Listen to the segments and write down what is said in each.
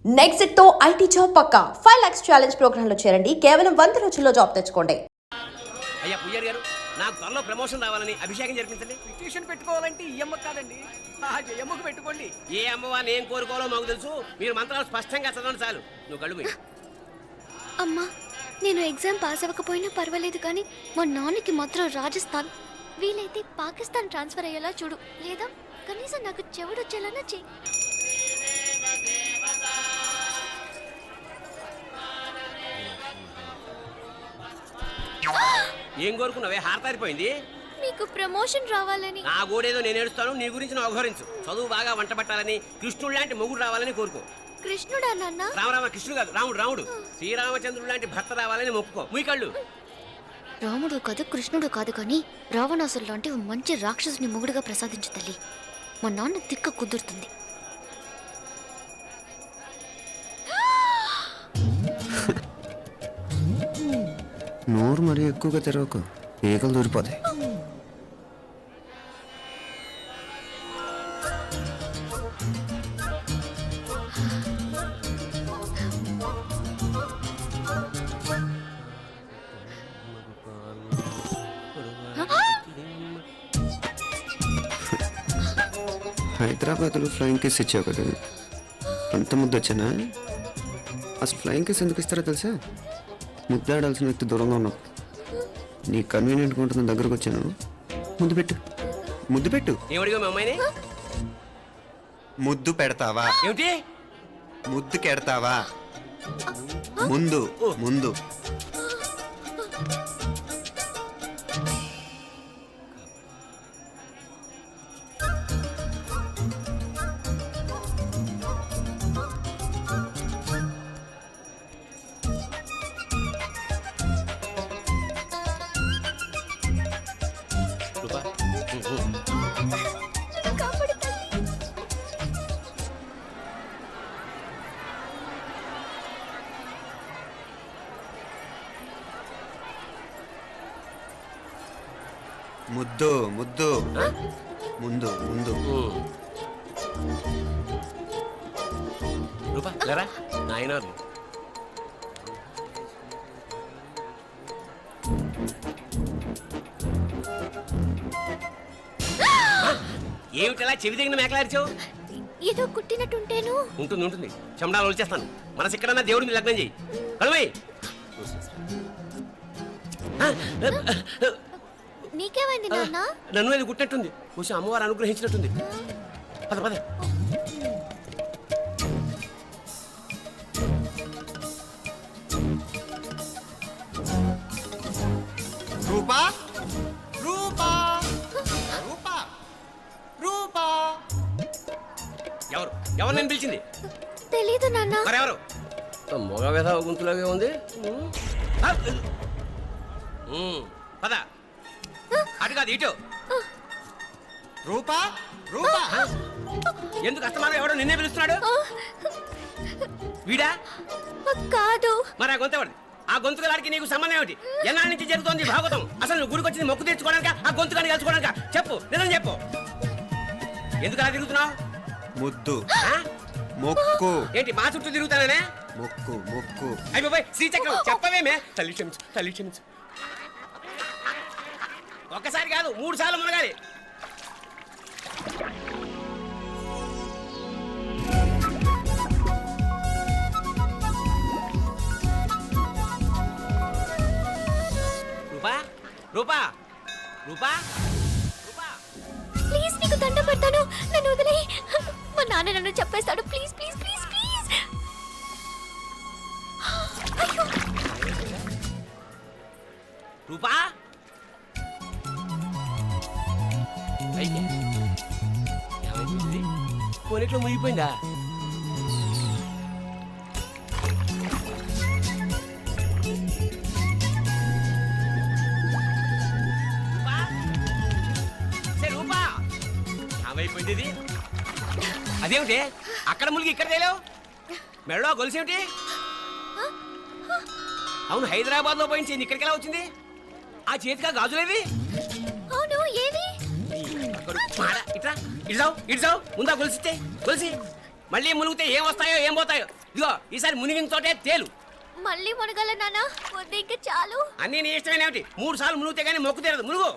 Next తో IT job పక్కా 5 lakhs challenge program లో చేరండి. కేవలం 100 రోజుల్లో జాబ్ తెచ్చుకోండి. అయ్యా పుయ్యర్ గారు, నాకు త్వరలో ప్రమోషన్ రావాలని అభిషేకం జరిపించండి. పిటిషన్ పెట్టుకోవాలంటే ఈ అమ్మ కాదండి, ఆ జయమ్మకు పెట్టుకోండి. ఏ అమ్మవారిని ఏం కోరుకోవాలో మాకు తెలుసు. మీరు మంత్రాలు స్పష్టంగా చదవండి చాలు. నువ్వు కళ్ళు మూయి. అమ్మా, నేను ఎగ్జామ్ పాస్ అవ్వకపోయినా పర్వాలేదు, కానీ మా నాన్నకి మాత్రం రాజస్థాన్, వీలైతే పాకిస్తాన్ ట్రాన్స్ఫర్ అయ్యేలా చూడు, లేదా కనీసం నాకు చెవుడు వచ్చేలానా చెయ్యి. ఏం కోరుకున్నావే? హారతారిపోయింది. మీకు ప్రమోషన్ రావాలని. నా గోడేదో నేను ఏడుస్తాను, నీ గురించి నువ్వు అవహరించు. చదువు బాగా వంట పట్టాలని, కృష్ణుడు లాంటి మొగుడు రావాలని కోరుకో. కృష్ణుడా నాన్న? రామరామ కృష్ణుడు కాదు, రాముడు రాముడు. శ్రీరామచంద్రుడు లాంటి భర్త రావాలని మొక్కుకో. మీ కళ్ళు. రాముడు కాదు, కృష్ణుడు కాదు, కానీ రావణాసురు లాంటి ఓ మంచి రాక్షసుని మొగుడుగా ప్రసాదించు తల్లి. మా నాన్న తిక్క కుదురుతుంది. నోరు మరీ ఎక్కువగా తెరవకు, ఈగలు దూరిపోతాయి. హైదరాబాద్లో ఫ్లయింగ్ కేస్ ఇచ్చావు కదా, అంత ముద్దు వచ్చానా? అసలు ఫ్లయింగ్ కేస్ ఎందుకు ఇస్తారో తెలుసా? ముద్దాడాల్సిన వ్యక్తి దూరంగా ఉన్నావు. నీ కన్వీనియంట్గా ఉంటుంది, దగ్గరకు వచ్చాను. ముద్దు పెట్టు, ముద్దు పెట్టు. ఏమడిగా మీ అమ్మాయిని? ముద్దు పెడతావా? ఏమిటి? ముద్దు కెడతావా? ముందు ముందు. ముద్దు ముద్దు. ముందు ముందు. రూపా లేరా నాయనారు. ఏమిటలా చెవి దగ్గర మేకలారిచావు? ఏదో కుట్టినట్టుంటేను. ఉంటుంది ఉంటుంది, చెమడాలు వచ్చేస్తాను. మనసు ఎక్కడన్నా దేవుడి మీద లగ్నం చేయి. కలువై. నీకేమైంది నాన్న? నన్ను అది గుట్టినట్టుంది, కొంచెం అమ్మవారు అనుగ్రహించినట్టుంది. పద పద. రూపా రూపా రూపా రూపా. ఎవరు ఎవరు నేను పిలిచింది? తెలీదు నాన్న. మరెవరు? మొగ వ్యధ గుంతులాగే ఉంది. పద. అటు కాదు ఇటు. రూపా రూపా. ఎందుకు అస్తమానం ఎవడో నిన్నే పిలుస్తున్నాడు? వీడా? కాదు. మరి ఆ గొంతు ఆ గొంతుకలాడికి నీకు సంబంధం ఏమిటి? ఎన్నాళ్ళ నుంచి జరుగుతోంది భాగవతం? అసలు నువ్వు గుడికి వచ్చింది మొక్కు తీర్చుకోవడానిక, ఆ గొంతుకాన్ని కలుసుకోవడానిక? చెప్పు, నిజం చెప్పు. ఎందుకు అలా తిరుగుతున్నావు? ముద్దు మొక్కు. ఏంటి మా చుట్టూ తిరుగుతానే? మొక్కు మొక్కు. అయిపోయి శ్రీచక్రం చెప్పవేమే? తల్లి క్షమించు, తల్లి క్షమించు. ఒక్కసారి కాదు 3 సార్లు మునగాలి. రూపా రూపా రూపా రూపా. ప్లీజ్, నీకు దండం పెడతాను, నన్ను వదిలేయ్. మా నాన్న నన్ను చెప్పేస్తాడు. Please please please please. అయ్యో. రూపా పోనీట్లో మునిగిపోయిందా? రూపా ఏమైపోయింది ఇది? అదేమిటి అక్కడ మునిగి ఇక్కడ తేలేవు? మెడలో గొలుసేమిటి? అవును, హైదరాబాద్ లో పోయించింది, ఇక్కడికి ఎలా వచ్చింది? ఆ చేతిగా గాజులేవి? అవును, ఏవి? ఇట్రా ఇటు ఇటు ముందా గొలిసితే గొలిసి మళ్ళీ మునిగితే ఏం వస్తాయో ఏం పోతాయో ఇదిగో ఈసారి మునిగిన తోటే తేలు. మళ్ళీ మునగల నాన్న వద్దు ఇంకా చాలు. అన్నీ నీ ఇష్టమైన ఏమిటి? 3 సార్లు మునిగితే కానీ మొక్కు తీరదు. మునుగు.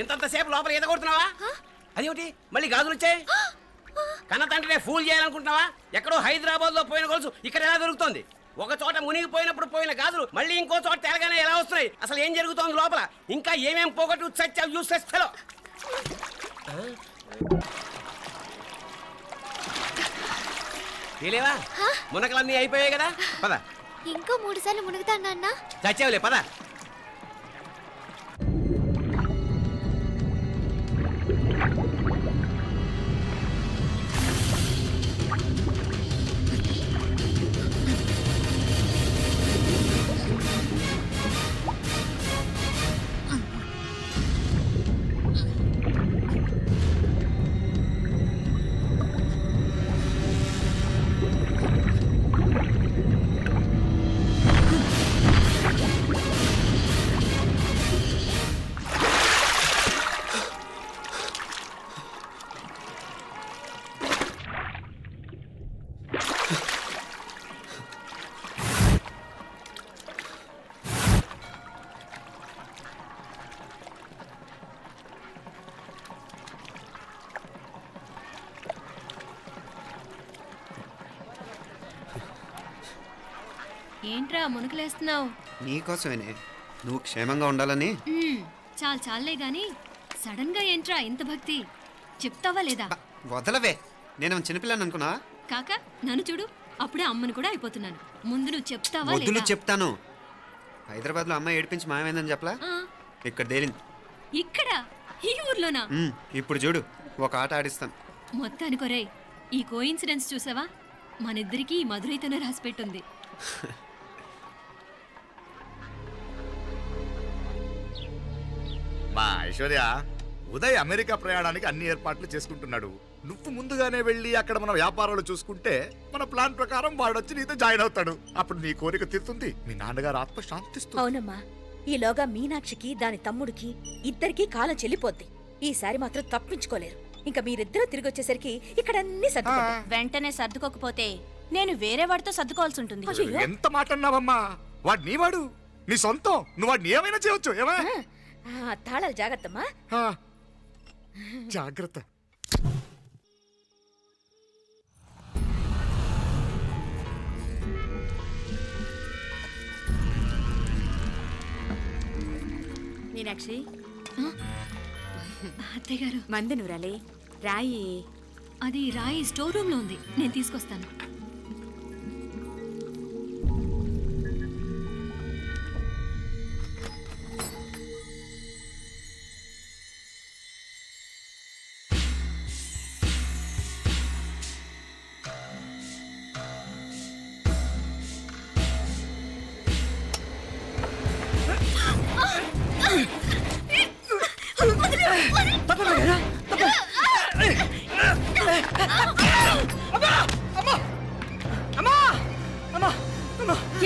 ఇంతంతసేపు లోపల ఈత కొడుతున్నావా? అదేమిటి మళ్ళీ గాజులు వచ్చాయి? కన్న తండ్రినే ఫూల్ చేయాలనుకుంటున్నావా? ఎక్కడో హైదరాబాద్ లో పోయిన గొలుసు ఇక్కడ ఎలా దొరుకుతుంది? ఒక చోట మునిగిపోయినప్పుడు పోయిన గాజులు మళ్ళీ ఇంకో చోట తేలగానే ఎలా వస్తున్నాయి? అసలు ఏం జరుగుతోంది లోపల? ఇంకా ఏమేం పోగొట్టు చచ్చావు యూస్లెస్ ఫెలో. తెలియవా? మునకలన్నీ అయిపోయాయి కదా, పద. ఇంకో 3 సార్లు మునుగుతాను నాన్న. చచ్చావులే, పద. ఏంట్రా మునుకులేస్తున్నావు? నీకోసమేనే, నువ్వు క్షేమంగా ఉండాలని. చాలు చాలే గాని సడన్ గా ఏంట్రా ఇంత భక్తి? చెప్తావా లేదా? వదలవే, నేను చిన్నపిల్లని అనుకున్నా. కాక నన్ను చూడు, అప్పుడే అమ్మని కూడా అయిపోతున్నాను. ముందు నువ్వు చెప్తావా వద్దులు లేదా? చెప్తాను. హైదరాబాద్ లో అమ్మాయి ఏడిపించి మాయమైందని చెప్పలా, ఆ, ఇక్కడ తేలింది. ఇక్కడ ఈ ఊర్లోనా? ఇప్పుడు చూడు, ఒక ఆట ఆడిస్తాను. మొత్తానికి ఒరేయ్, ఈ కోయిన్సిడెన్స్ చూసావా? మనిద్దరికి ఈ మధురైతోనే రాసి పెట్టుంది. మా ఐశ్వర్య, ఉదయ్ అమెరికా ప్రయాణానికి అన్ని ఏర్పాట్లు చేసుకుంటున్నాడు. నువ్వు ముందుగానే వెళ్ళి అక్కడ మన వ్యాపారాలు చూసుకుంటే మన ప్లాన్ ప్రకారం వాడొచ్చి నీతో జాయిన్ అవుతాడు. అప్పుడు నీ కోరిక తీరుతుంది, మీ నాన్నగారు ఆత్మ శాంతిస్తుంది. అవునమ్మా, ఈలోగా మీనాక్షికి దాని తమ్ముడికి ఇద్దరికీ కాలం చెల్లిపోద్ది. ఈసారి మాత్రం తప్పించుకోలేరు. ఇంకా మీరిద్దరూ తిరిగి వచ్చేసరికి ఇక్కడ అన్ని సర్దుకుంటాయి. వెంటనే సర్దుకోకపోతే నేను వేరే వాడితో సర్దుకోవాల్సి ఉంటుంది. అయ్యో. ఎంత మాట అన్నావమ్మా? వాడు నీ వాడు, నీ సొంతం. నువ్వు వాడిని ఏమైనా చేయొచ్చు. ఏమా తాళాలు జాగ్రత్తమ్మా. జాగ్రత్త. మీనాక్షి, అత్తయ్య గారు, మంది నూరాలి రాయి. అది రాయి స్టోర్ రూమ్ లో ఉంది, నేను తీసుకొస్తాను.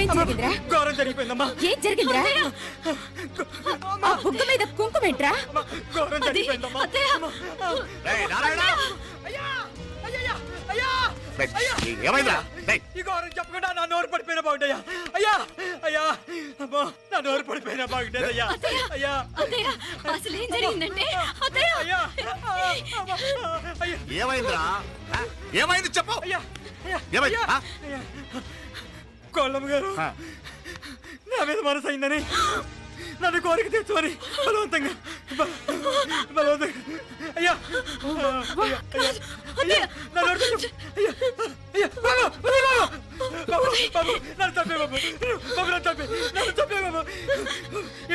ఏం జరిగిందిరా? ఘోరం జరిగిపోయిందమ్మా. ఏం జరిగిందిరా? ఆ బుగ్గ మీద కుంకుమేంట్రా? ఘోరం జరిగిపోయిందమ్మా. రేయ్, నారాయణ! అయ్యా! అయ్యయ్యా! అయ్యా! రేయ్, ఏమైందిరా? రేయ్, ఈ ఘోరం చెప్పకుండా నా నోరు పడిపోయినా బాగుండయ్యా. అయ్యా! అయ్యా! అమ్మో, నా నోరు పడిపోయినా బాగుండేదయ్యా. అయ్యా! అత్తయ్య, అసలు ఏం జరిగిందంటే అత్తయ్య, అయ్యా! అయ్యా! ఏమైందిరా? ఏమైంది చెప్పు. అయ్యా! అయ్యా! ఏమైంది? అయ్యా! అయ్యా! కోళ్ళమ్మ గారు నా మీద మనసు అయిందని నన్ను కోరిక తెచ్చుకొని బలవంతంగా అయ్యా నన్ను చంపే బాబు, నన్ను చంపే బాబు.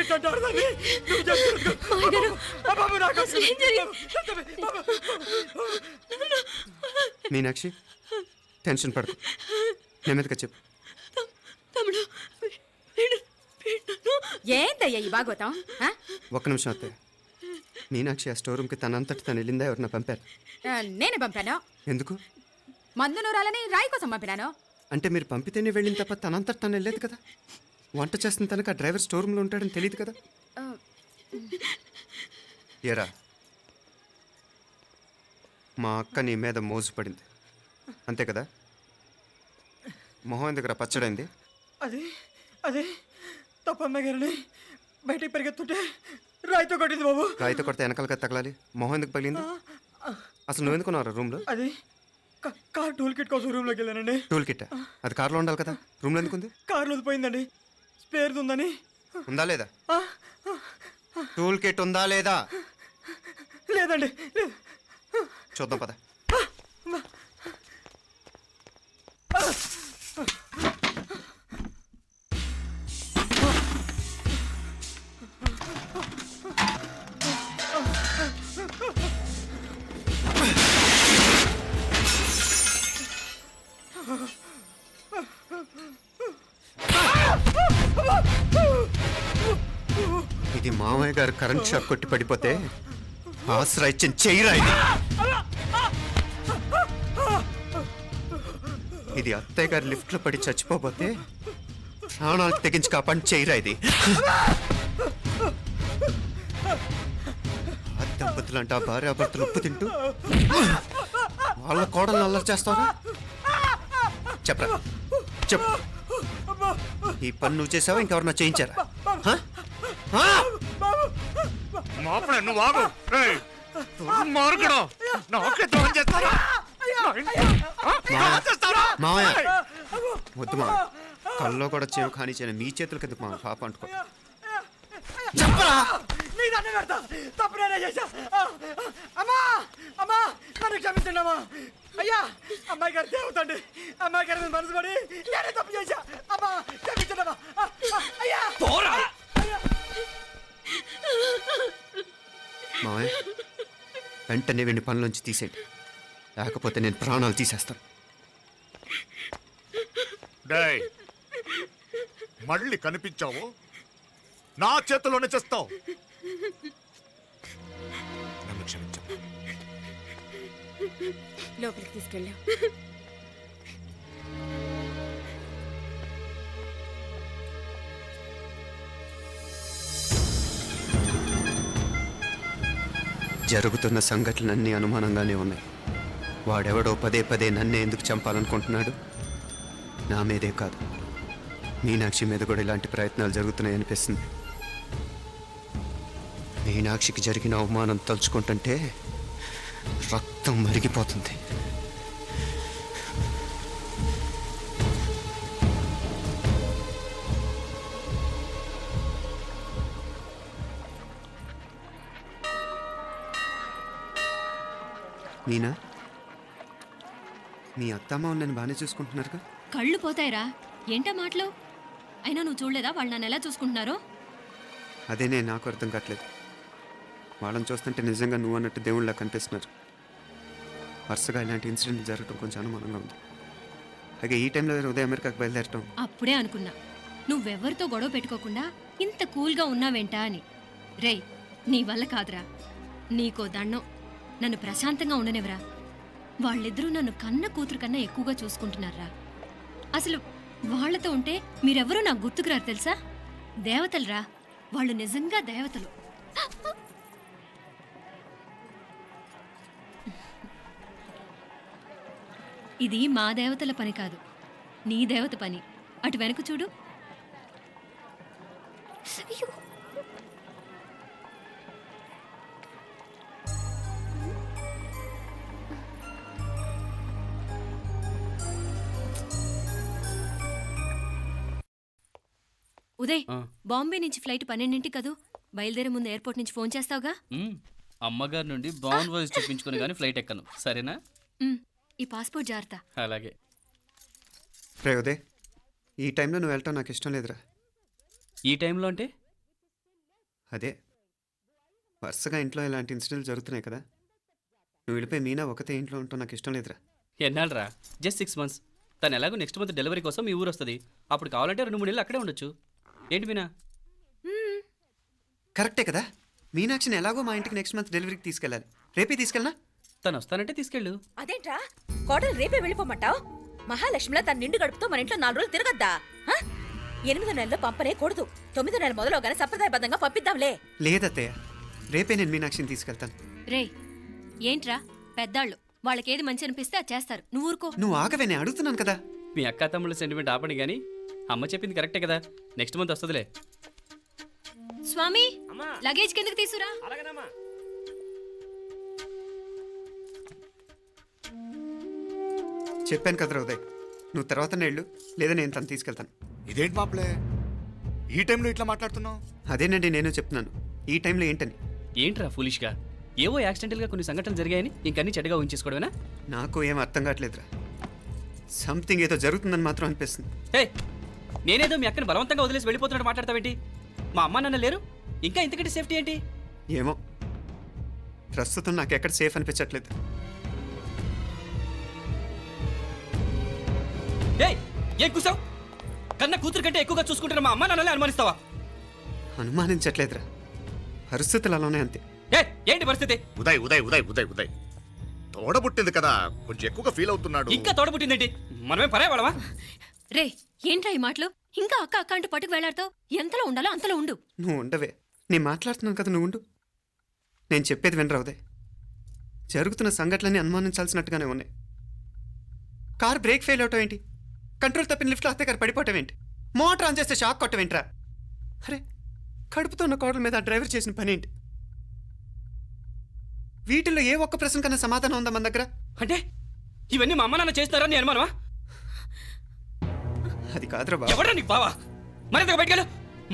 ఇట్లాంటి ఆడదాన్ని నువ్వు చేసుకో బాబు. నాకు మీనాక్షి, టెన్షన్ పడకు, నెమ్మదిగా చెప్పు. తమ్ముడు, ఏందయ్యా ఈ భాగవతం? ఒక్క నిమిషం అత్తయ్య. మీనాక్షి ఆ స్టోర్ రూమ్కి తనంతటి తను వెళ్ళిందా, ఎవరన్నా పంపారు? నేను పంపాను. ఎందుకు? మందు నూరాలని రాయి కోసం పంపినాను. అంటే మీరు పంపితేనే వెళ్ళింది తప్ప తనంతటి తను వెళ్ళలేదు కదా. వంట చేస్తున్న తనకు ఆ డ్రైవర్ స్టోర్ రూమ్లో ఉంటాడని తెలియదు కదా. ఏరా, మా అక్క నీ మీద మోసపడింది అంతే కదా? మొహం దగ్గర పచ్చడైంది. అది అది తప్ప అమ్మాయి గారిని బయటికి పరిగెత్తుంటే రాయితో కొట్టింది బాబు. రాయితో కొడితే వెనకాలగా తగలాలి. మొహం ఎందుకు పగిలింది? అసలు నువ్వు ఎందుకున్నావు రూమ్లో? అది కార్ టూల్ కిట్ కోసం రూమ్లోకి వెళ్ళానండి. టూల్ కిట్ అది కార్లో ఉండాలి కదా, రూమ్లో ఎందుకుంది? కార్లో పోయిందండి, స్పేర్ ఉందని. ఉందా లేదా? టూల్ కిట్ ఉందా లేదా? లేదండి, లేదు. చూద్దాం పద. ఇది మామయ్య గారు కరెంట్ షాక్ కొట్టి పడిపోతే ఆసరా ఇచ్చిన చెయ్యిరా ఇది. ఇది అత్తయ్య గారు లిఫ్ట్ లో పడి చచ్చిపోతే ప్రాణాలకు తెగించి కాపాడి చెయ్యిరా ఇది. ఆ దంపతులు అంటే ఆ భార్యాభర్తలు ఉప్పు తింటూ వాళ్ళ కోడలు అల్లరి చేస్తారా? చెప్పరా చెప్పు. ఈ పని నువ్వు చేసావా ఇంకెవరన్నా చేయించారా? హ? హ? మాపడే నువ్వు ఆగు. రేయ్, దుర్మార్గుడు. నాకే ద్రోహం చేస్తారా? మావయ్య వద్దు మా కల్లో కూడా చేవు కానిచ్చాను. మీ చేతులకి ఎందుకు మా పాప అంటుకో. చెప్పరా? నీ దండం పెడతా, తప్పు నేనే చేశా. అమ్మా అమ్మా నన్ను క్షమించండి అమ్మా. అయ్యా, అమ్మాయి గారు దేవతండి, అమ్మాయి గారి మీద మనసు పడి నేనే తప్పు చేశా. అమ్మా క్షమించండి అమ్మా. అయ్యా మావయ్య వెంటనే వీడిని పనిలోంచి తీసేయండి, లేకపోతే నేను ప్రాణాలు తీసేస్తాను. డేయ్, మళ్ళీ కనిపించావు నా చేతిలోనే చేస్తావు. నన్ను క్షమించు. లోపలికి తీసుకెళ్ళాం. జరుగుతున్న సంఘటనలన్నీ అనుమానంగానే ఉన్నాయి. వాడెవడో పదే పదే నన్నే ఎందుకు చంపాలనుకుంటున్నాడు? నా మీదే కాదు, మీనాక్షి మీద కూడా ఇలాంటి ప్రయత్నాలు జరుగుతున్నాయి అనిపిస్తుంది. మీనాక్షికి జరిగిన అవమానం తలుచుకుంటుంటే రక్తం మరిగిపోతుంది. మీనా, మీ అత్తమ్మ నన్ను బాగానే చూసుకుంటున్నారుగా? కళ్ళు పోతాయిరా, ఏంటా మాటలు? అయినా నువ్వు చూడలేదా వాళ్ళు నన్ను ఎలా చూసుకుంటున్నారో? అదేనే నాకు అర్థం కావట్లేదు. వాళ్ళని చూస్తుంటే నిజంగా నువ్వు అన్నట్టు దేవుళ్ళ కనిపిస్తున్నారు. వరుసగా ఇలాంటి ఇన్సిడెంట్ జరగడం కొంచెం అనుమానంగా ఉంది. అలాగే ఈ టైంలో ఉదయం అమెరికాకు బయలుదేరటం. అప్పుడే అనుకున్నా నువ్వెవరితో గొడవ పెట్టుకోకుండా ఇంత కూల్గా ఉన్నావేంటా అని. రేయ్, నీ వల్ల కాదురా, నీకో దండం. నన్ను ప్రశాంతంగా ఉండనివరా. వాళ్ళిద్దరూ నన్ను కన్న కూతురు కన్నా ఎక్కువగా చూసుకుంటున్నారా. అసలు వాళ్లతో ఉంటే మీరెవరూ నాకు గుర్తుకురారు తెలుసా? దేవతలురా, వాళ్ళు నిజంగా దేవతలు. ఇది మా దేవతల పని కాదు, నీ దేవత పని. అటు వెనక చూడు. అయ్యో, ఉదయ్, బాంబే నుంచి ఫ్లైట్ 12 కదూ. బయలుదేరే ముందు ఎయిర్పోర్ట్ నుంచి ఫోన్ చేస్తావుగా? అమ్మగారి నుండి బాండ్ వాయిస్ చెప్పించుకుని కానీ ఫ్లైట్ ఎక్కను, సరేనా? ఈ పాస్పోర్ట్ జాగ్రత్త. అలాగే. రే ఉదయ్, ఈ టైంలో నువ్వు వెళ్ళటం నాకు ఇష్టం లేదురా. ఈ టైంలో అంటే? అదే వరుసగా ఇంట్లో ఇలాంటి ఇన్సిడెంట్లు జరుగుతున్నాయి కదా, నువ్వు వెళ్ళిపోయి మీనా ఒకతే ఇంట్లో ఉంటావు నాకు ఇష్టం లేదురా. ఎన్నాళ్ళరా? Just 6 months. తను ఎలాగో నెక్స్ట్ మంత్ డెలివరీ కోసం మీ ఊరు వస్తుంది. అప్పుడు కావాలంటే 2-3 నెలలు అక్కడే ఉండొచ్చు. ఏంటి మీనా? కరెక్టే కదా, మీనాక్షిని ఎలాగో మా ఇంటికి నెక్స్ట్ మంత్ డెలివరీకి తీసుకెళ్ళాలి. రేపే తీసుకెళ్ళనా? తను వస్తానంటే తీసుకెళ్ళు. అదేంట్రా కోడలు రేపే వెళ్ళిపోమంటావు? మహాలక్ష్మిలా తన నిండు గడుపుతో మన ఇంట్లో 4 రోజులు తిరగద్దా? 8వ నెలలో పంపనే కూడదు. 9వ నెల మొదలుగానే సంప్రదాయబద్ధంగా పంపిద్దాంలే. లేదత్తయ్య, రేపే నేను మీనాక్షిని తీసుకెళ్తాను. రే, ఏంట్రా పెద్దాళ్ళు వాళ్ళకేది మంచి అనిపిస్తే అది చేస్తారు నువ్వు ఊరుకో. నువ్వు ఆగవే, నేను అడుగుతున్నాను కదా. మీ అక్క తమ్ముళ్ళ సెంటిమెంట్ ఆపండి కానీ అమ్మ చెప్పింది కరెక్టే కదా, నెక్స్ట్ మంత్ వస్తుందిలే. స్వామి అమ్మా. లగేజ్ కిందకి తీసురా. అలాగేనమ్మా. చెప్పాను కదరా ఉదయ్, నువ్వు తర్వాత నేళ్ళు లేదా నేను తను తీసుకెళ్తాను. ఇదేంటి మాప్లే ఈ టైంలో ఇట్లా మాట్లాడుతున్నావు? అదేనండి నేను చెప్తున్నాను, ఈ టైంలో ఏంటని. ఏంట్రా ఫులిష్గా ఏవో యాక్సిడెంటల్గా కొన్ని సంఘటనలు జరిగాయని ఇంకన్నీ చెడ్డగా ఉంచేసుకోవడమేనా? నాకు ఏం అర్థం కావట్లేదురా. సంథింగ్ ఏదో జరుగుతుందని మాత్రం అనిపిస్తుంది. హే, నేనేదో మీ అక్కని బలవంతంగా వదిలేసి వెళ్ళిపోతున్నట్టు మాట్లాడతావేంటి? మా అమ్మ నాన్న లేరు, ఇంకా ఇంతకంటే సేఫ్టీ ఏంటి? ఏమో, ప్రస్తుతం నాకు ఎక్కడ సేఫ్ అనిపించట్లేదు. ఏయ్, ఏం కూసావు? కన్న కూతురు కంటే ఎక్కువగా చూసుకుంటున్న మా అమ్మ నాన్నలే అనుమానిస్తావా? అనుమానించట్లేదురా, పరిస్థితులు అలానే అంతే. ఏ ఏంటి పరిస్థితి? ఉదయ్ ఉదయ్ ఉదయ్ ఉదయ్ ఉదయ్ తోడబుట్టింది కదా, కొంచెం ఎక్కువగా ఫీల్ అవుతున్నాడు. ఇంకా తోడబుట్టిందేంటి? మనమే పరాయవాడమా? రే ఏంట్రా ఈ మాటలు? ఇంకా అక్క అక్క అంటూ పట్టుకు వెళ్లాడుతావు. ఎంతలో ఉండాలో అంతలో ఉండు. నువ్వు ఉండవే, నేను మాట్లాడుతున్నాను కదా, నువ్వు ఉండు. నేను చెప్పేది వినరా ఉదయ్, జరుగుతున్న సంఘటనలన్నీ అనుమానించాల్సినట్టుగానే ఉన్నాయి. కార్ బ్రేక్ ఫెయిల్ అవటం ఏంటి, కంట్రోల్ తప్పిన లిఫ్ట్లో అత్తే గారు పడిపోవటం ఏంటి, మోటార్ ఆన్ చేస్తే షాక్ కొట్టం ఏంట్రా? అరే, కడుపుతో ఉన్న కోడల మీద ఆ డ్రైవర్ చేసిన పని ఏంటి? వీటిల్లో ఏ ఒక్క ప్రశ్న కన్నా సమాధానం ఉందా మన దగ్గర? అంటే ఇవన్నీ మా అమ్మ నాన్న చేస్తారని నేను అనుమానమా? అది కాదురా బాబు. ఎవరా నీకు బావా? మరింతగా బయటకెళ్ళు.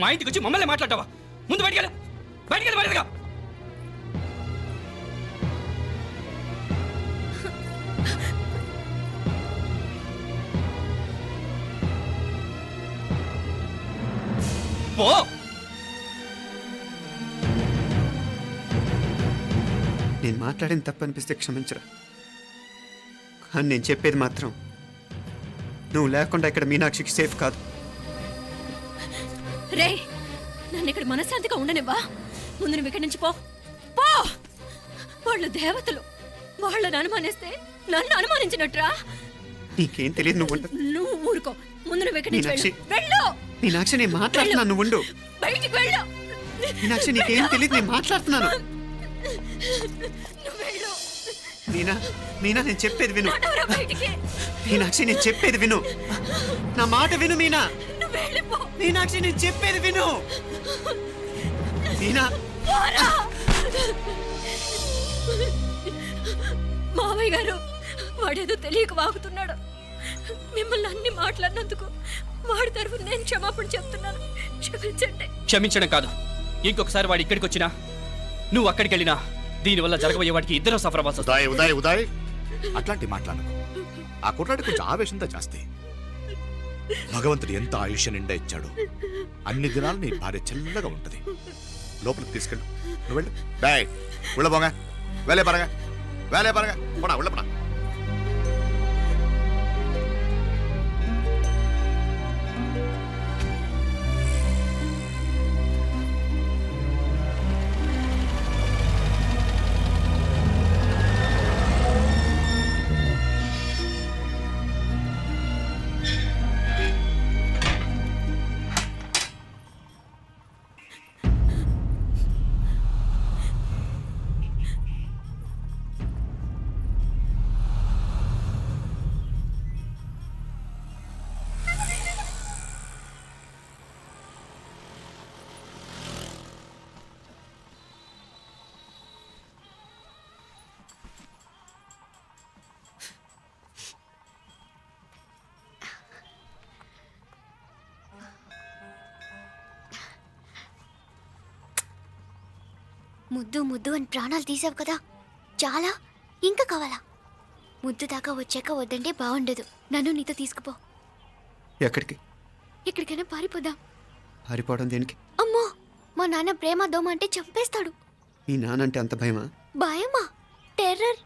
మా ఇంటికి వచ్చి మమ్మల్ని మాట్లాడతావా? ముందు బయటకెళ్ళు, బయటకెళ్ళు మరింతగా. పో. నేను మాట్లాడింది తప్పు అనిపిస్తే క్షమించరా, కానీ నేను చెప్పేది మాత్రం నువ్వు లేకుండా ఇక్కడ మీనాక్షికి సేఫ్ కాదు. రే నన్ను ఇక్కడ మనశ్శాంతిగా ఉండనివ్వా. ముందు నువ్వు ఇక్కడి నుంచి పో. పో. వాళ్ళు దేవతలు, వాళ్ళని అనుమానిస్తే నన్ను అనుమానించినట్రా. నీకేం తెలియదు, నువ్వు ఉండు. నువ్వు ఊరుకో. ముందు నువ్వు ఇక్కడి నుంచి మీనాక్షి. వెళ్ళు. మీనాక్షి, నేను మాట్లాడుతున్నాను, నువ్వు ఉండు. బయటికి వెళ్ళు. మీనాక్షి, నీకేం తెలియదు, నేను మాట్లాడుతున్నాను. నువ్వు వెళ్ళు. మీనా, మీనా, నేను చెప్పేది విను. నడవరా బయటికి. మీనాక్షి, నేను చెప్పేది విను, నా మాట విను. మీనా, నువ్వు వెళ్ళిపో. మీనాక్షి, నేను చెప్పేది విను. మీనా, పోరా. మావయ్య గారు, వాడేదో తెలియక వాగుతున్నాడు. మిమ్మల్ని అన్ని మాట్లాడినందుకు వాడి తరఫున నేను క్షమాపణ చెప్తున్నాను. క్షమించండి. క్షమించడం కాదు, ఇంకొకసారి వాడు ఇక్కడికి వచ్చినా నువ్వు అక్కడికి వెళ్ళినా దీనివల్ల జరగబోయే వాడికి ఇద్దరు సఫర్ అవ్వాల్సి వస్తుంది. ఉదయ్ ఉదయ్ ఉదయ్ అట్లాంటి మాట్లాడకు. ఆ కుట్రాడి కొంచెం ఆవేశంతో జాస్తి. భగవంతుడు ఎంత ఆయుష్య నిండా ఇచ్చాడు, అన్ని దినాలు నీ భార్య చల్లగా ఉంటది. లోపలికి తీసుకెళ్ళు, నువ్వు వెళ్ళు. బాయ్ ఉళ్ళ పోగా, వేలే పరగా, వేలే పరగా, పోనా ఉళ్ళ పోనా. ముద్దు ముద్దు అని ప్రాణాలు తీసావు కదా, చాలా ఇంకా కావాలా? ముద్దు దాకా వచ్చాక వద్దంటే బాగుండదు. నన్ను నీతో తీసుకుపో. ఎక్కడికి? ఎక్కడికైనా పారిపోదాం. పారిపోవడం దేనికి? అమ్మో, మా నాన్న ప్రేమ దోమ అంటే చంపేస్తాడు. మీ నానంటే అంత భయమా? భయమా? టెర్రర్.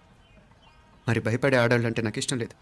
మరి భయపడే ఆడాలంటే నాకు ఇష్టం లేదు.